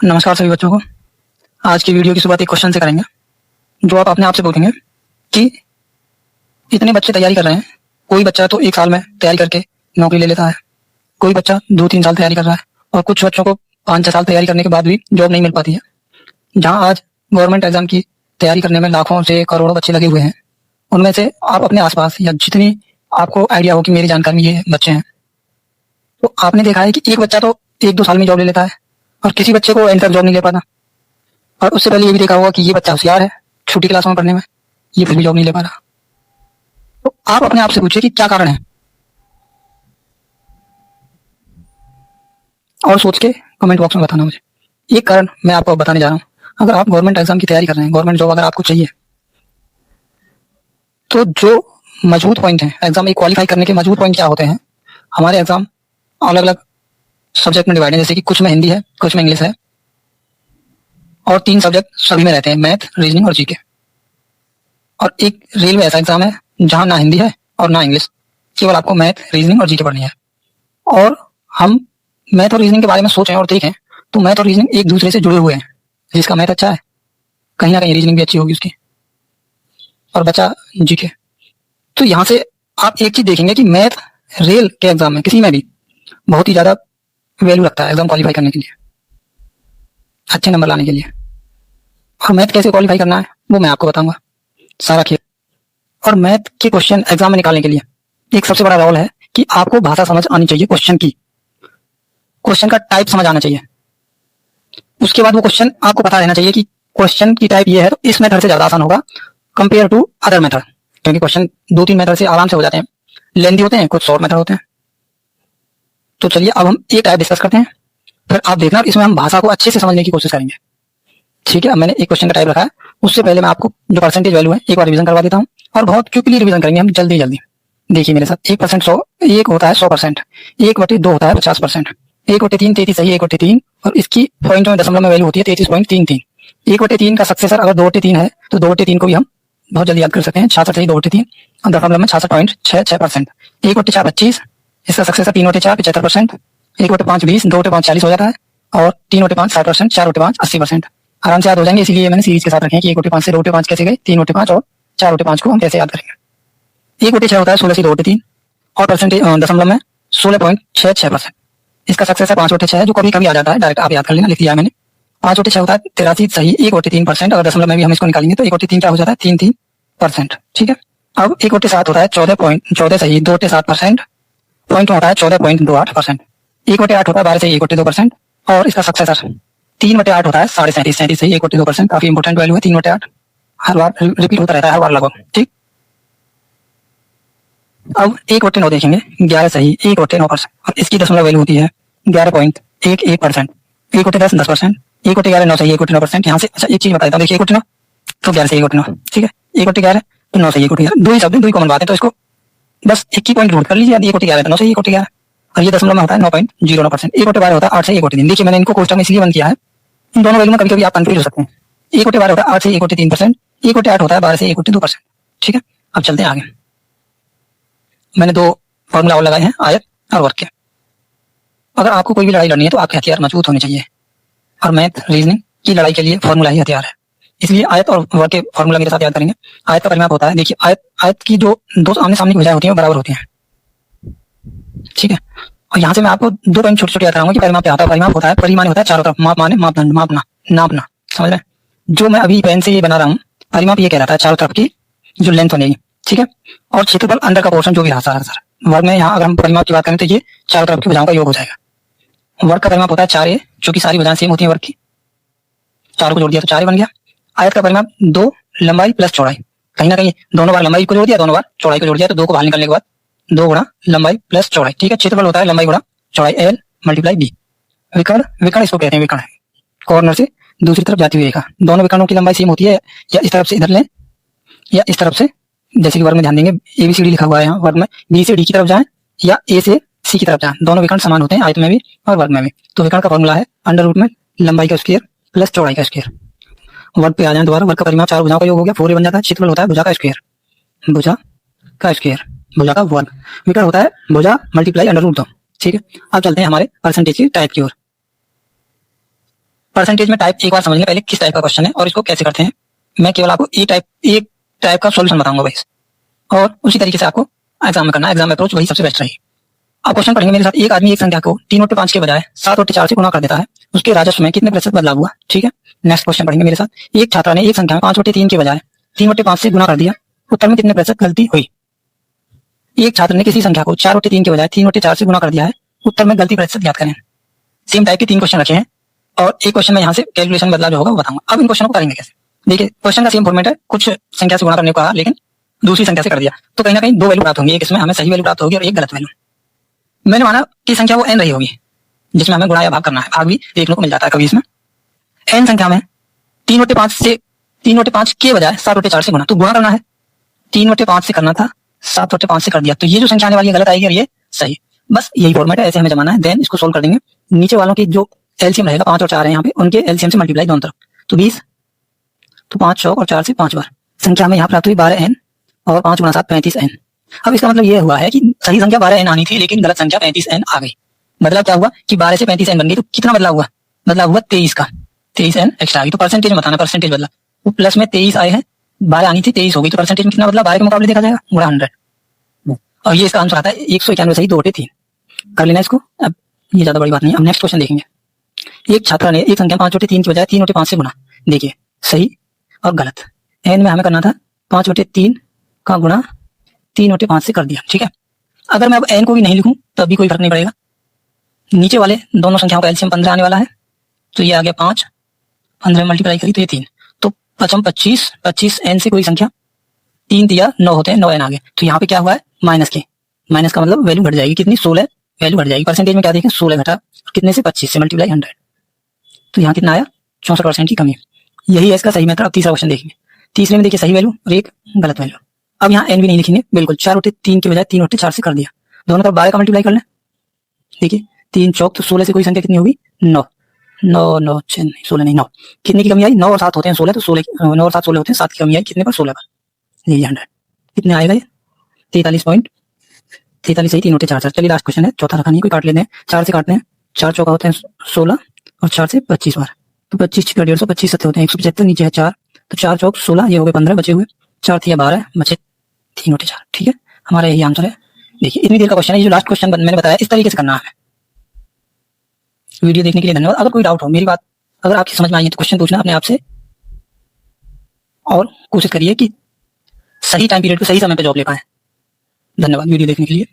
नमस्कार सभी बच्चों को। आज की वीडियो की शुरुआत एक क्वेश्चन से करेंगे जो आप अपने आप से पूछेंगे कि इतने बच्चे तैयारी कर रहे हैं, कोई बच्चा तो एक साल में तैयारी करके नौकरी ले लेता है, कोई बच्चा 2-3 साल तैयारी कर रहा है और कुछ बच्चों को 5-6 साल तैयारी करने के बाद भी जॉब नहीं मिल पाती है। जहाँ आज गवर्नमेंट एग्जाम की तैयारी करने में लाखों से करोड़ों बच्चे लगे हुए हैं, उनमें से आप अपने आसपास या जितनी आपको आइडिया हो कि मेरी जानकारी में ये बच्चे हैं, तो आपने देखा है कि एक बच्चा तो 1-2 साल में जॉब ले लेता है और किसी बच्चे को एंड तक जॉब नहीं ले पाता। और उससे पहले ये भी देखा होगा कि ये बच्चा होशियार है छोटी क्लास में पढ़ने में, ये फिर भी जॉब नहीं ले पा रहा। तो आप अपने आप से पूछिए कि क्या कारण है, और सोच के कमेंट बॉक्स में बताना मुझे। एक कारण मैं आपको बताने जा रहा हूँ। अगर आप गवर्नमेंट एग्जाम की तैयारी कर रहे हैं, गवर्नमेंट जॉब अगर आपको चाहिए, तो जो मजबूत पॉइंट है एग्जाम में क्वालिफाई करने के मजबूत पॉइंट क्या होते हैं। हमारे एग्जाम अलग अलग सब्जेक्ट में डिवाइड है, जैसे कि कुछ में हिंदी है, कुछ में इंग्लिश है, और 3 सब्जेक्ट सभी में रहते हैं, मैथ, रीजनिंग और जीके। और एक रेलवे ऐसा एग्जाम है जहां ना हिंदी है और ना इंग्लिश, केवल आपको मैथ, रीजनिंग और जीके पढ़नी है। और हम मैथ और रीजनिंग के बारे में सोचें और देखें तो मैथ और रीजनिंग एक दूसरे से जुड़े हुए हैं। जिसका मैथ अच्छा है कहीं ना कहीं रीजनिंग भी अच्छी होगी उसकी, और बचा जीके। तो यहाँ से आप एक चीज देखेंगे कि मैथ रेल के एग्जाम में किसी में भी बहुत ही ज्यादा वैल्यू रखता है एग्जाम क्वालिफाई करने के लिए, अच्छे नंबर लाने के लिए। और मैथ कैसे क्वालिफाई करना है वो मैं आपको बताऊंगा सारा खेल। और मैथ के क्वेश्चन एग्जाम में निकालने के लिए एक सबसे बड़ा रोल है कि आपको भाषा समझ आनी चाहिए, क्वेश्चन की, क्वेश्चन का टाइप समझ आना चाहिए। उसके बाद वो क्वेश्चन आपको पता रहना चाहिए कि क्वेश्चन की टाइप ये है तो इस मेथड से ज्यादा आसान होगा कंपेयर टू अदर मेथड, क्योंकि क्वेश्चन 2-3 मेथड से आराम से हो जाते हैं, लेंथी होते हैं, कुछ शॉर्ट मेथड होते हैं। तो चलिए अब हम एक टाइप डिस्कस करते हैं, फिर आप देखना इसमें हम भाषा को अच्छे से समझने की कोशिश करेंगे। ठीक है, अब मैंने एक क्वेश्चन का टाइप रखा है, उससे पहले मैं आपको जो परसेंटेज वैल्यू है एक बार रिवीजन करवा देता हूँ, और बहुत क्विकली रिवीजन करेंगे हम, जल्दी जल्दी। देखिए मेरे साथ, 1% 100, एक होता है 100%, 1/2 होता है 50%, 1/3 33 सही, 1/3, और इसकी पॉइंट में दशमलव में वैल्यू होती है 33.33। 1/3 का सक्सेसर अगर 2/3 है तो 2/3 को भी हम बहुत जल्दी याद कर सकते हैं, 66 सही 2/3, और दशमलव में 66.66%। 1/4 25, इसका सक्सेसर 3/4 75%, 1/5 20, 2/5 40 हो जाता है, और 3/5 60%, 4/5 80%। आराम से याद हो जाएंगे, इसीलिए मैंने सीरीज के साथ रखे हैं कि 1/5 से 2/5 कैसे गए, 3/5 और 4/5 को हम कैसे याद करेंगे। 1/6 होता है 16 से 2/3, और परसेंटेज दशमलव में 16.66%। इसका सक्सेस है 5/6 है, जो कभी कभी आ जाता है, डायरेक्ट आप याद कर लेना, लिख दिया मैंने। 5/6 होता है 83 सही, 1/3%, अगर दशमलव में भी हम इसको निकालेंगे तो 1/3 क्या हो जाता है 33%। ठीक है, अब 1/7 होता है 14 सही, 2/7%, पॉइंट होता है 14.28%। 1/8 होता है 12 सही, 1/2%, और इसका सक्सेसर 3/8 होता है 37.37 सही, 1/2%। काफी इंपोर्टेंट वैल्यू है 3/8, हर बार रिपीट होता रहता है, हर बार लगभग। ठीक, अब 1/9 देखेंगे, 11 सही, 1/9%, और इसकी दशमलव वैल्यू होती है 11.11%। 1/10 10%, 1/11 9 सही, 1/9%। यहाँ से अच्छा एक चीज बता देता हूँ, देखिए 1/9 तो 11 सही, 1/9, ठीक है, 1/11 तो 9 सही, 1/11, दो ही शब्द, दो ही कॉमन बात है, तो इसको बस एक ही पॉइंट नोट कर लीजिए, 1/11 तो 9 सही, 1/11, और ये दशमलव में होता है 9.09%। 1/12 होता है 8 सही, 1/3। देखिए मैंने इनको कोष्टक में इसलिए बंद किया है, इन दोनों वैल्यू में कभी कभी आप कंफ्यूज हो सकते हैं। 1/12 होता है 8 से 1/3%, 1/8 होता है 12 से 1/2%। ठीक है, अब चलते हैं आगे। मैंने 2 फॉर्मूला और लगाए हैं, आयत और वर्ग के। अगर आपको कोई भी लड़ाई लड़नी है तो आपके हथियार मजबूत होने चाहिए, और मैथ रीजनिंग की लड़ाई के लिए फॉर्मूला ही हथियार है, इसलिए आयत और वर्ग के फॉर्मूला मेरे साथ याद करेंगे। आयत का परिमाप होता है, देखिए आयत की जो दो आमने सामने की भुजाएं होती हैं वो बराबर होती हैं। ठीक है, और यहाँ से मैं आपको 2 पॉइंट छोटे छोटे याद कराऊंगा कि परिमाप क्या होता है। परिमाप होता है, परिमाण होता है चारों तरफ, माप माने मापदंड, मापना, नापना, समझ रहे हैं। जो मैं अभी पेन से ये बना रहा हूँ, परिमाप ये कहलाता है चारों तरफ की जो लेंथ बनेगी। ठीक है, और क्षेत्रफल अंदर का पोर्शन जो भी रहा सारा सारा। वर्ग में यहाँ अगर हम परिमाप की बात करें तो ये चारों तरफ की भुजाओं का योग हो जाएगा। वर्ग का परिमाप होता है 4a, जो कि सारी भुजाएं सेम होती हैं वर्ग की, चारों को जोड़ दिया तो 4a बन गया। आयत का परिमाप 2 लंबाई प्लस चौड़ाई, कहीं ना कहीं दोनों बार लंबाई को जोड़ दिया, दोनों बार चौड़ाई को जोड़ दिया, तो 2 को बाहर निकलने के बाद 2 गुणा लंबाई प्लस चौड़ाई। ठीक है, क्षेत्रफल होता है लंबाई गुणा चौड़ाई, L × B। विकर्ण, विकर्ण इसको कहते हैं, विकर्ण कॉर्नर से दूसरी तरफ जाती हुई रेखा। दोनों विकर्णों की लंबाई सेम होती है, या इस तरफ से इधर लें या इस तरफ से, जैसे कि वर्ग में ध्यान देंगे ABCD लिखा हुआ है यहाँ, वर्ग में B से D की तरफ जाएं या A से C की तरफ जाएं, दोनों विकर्ण समान होते हैं, आयत में भी और वर्ग में भी। तो विकर्ण का फॉर्मूला है अंडर रूट में लंबाई का स्क्वायर प्लस चौड़ाई का स्क्वायर। वर्ग पे आ जाए दोबारा, वर्ग का परिमाप चारों भुजाओं का योग हो गया, 4a बन जाता है। क्षेत्रफल होता है भुजा का स्क्वायर, भुजा का स्क्वायर, भुजा का वर्ग। विकर्ण होता है भुजा मल्टीप्लाई अंडर रूट 2। ठीक है, अब चलते हैं हमारे परसेंटेज की टाइप की ओर। परसेंटेज में टाइप एक बार समझ लें पहले किस टाइप का क्वेश्चन है और इसको कैसे करते हैं। मैं केवल आपको एक टाइप का सॉल्यूशन बताऊंगा भाई, और उसी तरीके से आपको एग्जाम में करना, एग्जाम अप्रोच वही सबसे बेस्ट रहेगी। आप क्वेश्चन पढ़ेंगे मेरे साथ। एक आदमी एक संख्या को 3/5 के बजाय 7/4 से गुणा कर देता है, उसके राजस्व में कितने प्रतिशत बदलाव हुआ। ठीक है, नेक्स्ट क्वेश्चन पढ़ेंगे मेरे साथ। एक छात्रा ने एक संख्या में 5/3 के बजाय 3/5 से गुणा कर दिया, उत्तर में कितने प्रतिशत गलती हुई। एक छात्र ने किसी संख्या को 4/3 के बजाय 3/4 से गुणा कर दिया है, उत्तर में गलती प्रतिशत ज्ञात करें। सेम टाइप के 3 क्वेश्चन रखे हैं और एक क्वेश्चन में यहाँ से कैलकुलेशन बदलाव जो होगा वो बताऊंगा। अब इन क्वेश्चन को करेंगे कैसे। देखिए क्वेश्चन का सेम फॉर्मेट है, कुछ संख्या से गुणा करने को कहा लेकिन दूसरी संख्या से कर दिया, तो कहीं ना कहीं 2 वैल्यू प्राप्त होंगी। एक इसमें हमें सही वैल्यू प्राप्त होगी और एक गलत वैल्यू। मैंने माना कि संख्या वो n रही होगी जिसमें हमें गुणा या भाग करना है, भाग भी देखने को मिल जाता है कभी इसमें। n संख्या में 3/5 के बजाय 7/4 से गुणा, तो गुणा करना है 3/5 से करना था, 7/5 से कर दिया, तो ये जो संख्या आने वाली है गलत आएगी और ये सही। बस यही फॉर्मेट है, ऐसे हमें जमाना है। देन इसको सोल्व कर देंगे। नीचे वालों की जो एलसीएम रहेगा 5 और 4 है यहाँ पे, उनके एलसीएम से मल्टीप्लाई दोनों तरफ, तो 20, तो 5 चौक और 4 से 5 बार। संख्या में यहाँ प्राप्त हुई 12n और 5 गुणा 7 35n। अब इसका मतलब ये हुआ है कि सही संख्या 12n आनी थी लेकिन गलत संख्या 35n आ गई। बदलाव क्या हुआ कि 12 से 35n बन गई, तो कितना बदलाव हुआ। बदलाव हुआ 23 का, 23n एक्स्ट्रा आ गई। तो परसेंटेज में बताना, परसेंटेज बदला, वो प्लस में 23 आए हैं, 12 आनी थी 23 हो गई, तो परसेंटेज में कितना बदला 12 के मुकाबले देखा जाएगा गुणा 100। और ये इसका आंसर आता है 191 सही 2/3। कर लेना इसको, अब ये ज्यादा बड़ी बात नहीं है। अब नेक्स्ट क्वेश्चन देखेंगे। एक छात्रा ने एक संख्या 5/3 की बजाय 3/5 से गुणा। देखिए सही और गलत। n में हमें करना था 5/3 का गुणा 3/5 से कर दिया। ठीक है, अगर मैं अब n को भी नहीं लिखूं तब भी कोई फर्क नहीं पड़ेगा। नीचे वाले दोनों संख्याओं का एलसीएम 15 आने वाला है, तो ये आ गया 5, 15 मल्टीप्लाई करी तो ये 3, तो 25 25 n से कोई संख्या 3 दिया 9 होते हैं, 9n आ गए। तो यहाँ पे क्या हुआ है माइनस के, माइनस का मतलब वैल्यू घट जाएगी, कितनी 16 वैल्यू घट जाएगी। परसेंटेज में क्या देखें 16 घटा, कितने से 25 से मल्टीप्लाई 100, तो यहाँ कितना आया 64% की कमी। यही है इसका सही मेथड। अब तीसरा क्वेश्चन देखेंगे। तीसरे में देखिए सही वैल्यू और एक गलत वैल्यू। अब यहाँ n भी नहीं लिखेंगे, बिल्कुल 4/3 के बजाय 3/4 से कर दिया, दोनों तरफ 12 का मल्टीप्लाई कर लें। देखिए 3 चौक, तो 16 से कोई संख्या कितनी होगी 9, 9 9 6 नहीं 16 नहीं 9, कितने की कमी आई 9 और 7 होते हैं 16, तो 16 9 और 7 16 होते हैं, 7 की कमी आई कितने पर 16 पर, ये 100 कितने आएगा ये 43 सही 3/4। चलिए लास्ट क्वेश्चन है, चौथा रखा नहीं, कोई काट लेते हैं, 4 से काटते हैं, 4 चौका होते हैं 16 और 4 से 25 बार, तो 25 छिका 150, 25 7 होते हैं 175, नीचे है 4, तो 4 चौक 16, ये हो गए 15 बचे हुए, 4 थी 12 बचे 3/4। ठीक है, हमारा यही आंसर है। देखिए इतनी देर का क्वेश्चन है, ये जो लास्ट क्वेश्चन मैंने बताया इस तरीके से करना है। वीडियो देखने के लिए धन्यवाद। अगर कोई डाउट हो, मेरी बात अगर आपकी समझ में आई है तो क्वेश्चन पूछना अपने आप से, और कोशिश करिए कि सही टाइम पीरियड पे सही समय पे जॉब ले पाए। धन्यवाद वीडियो देखने के लिए।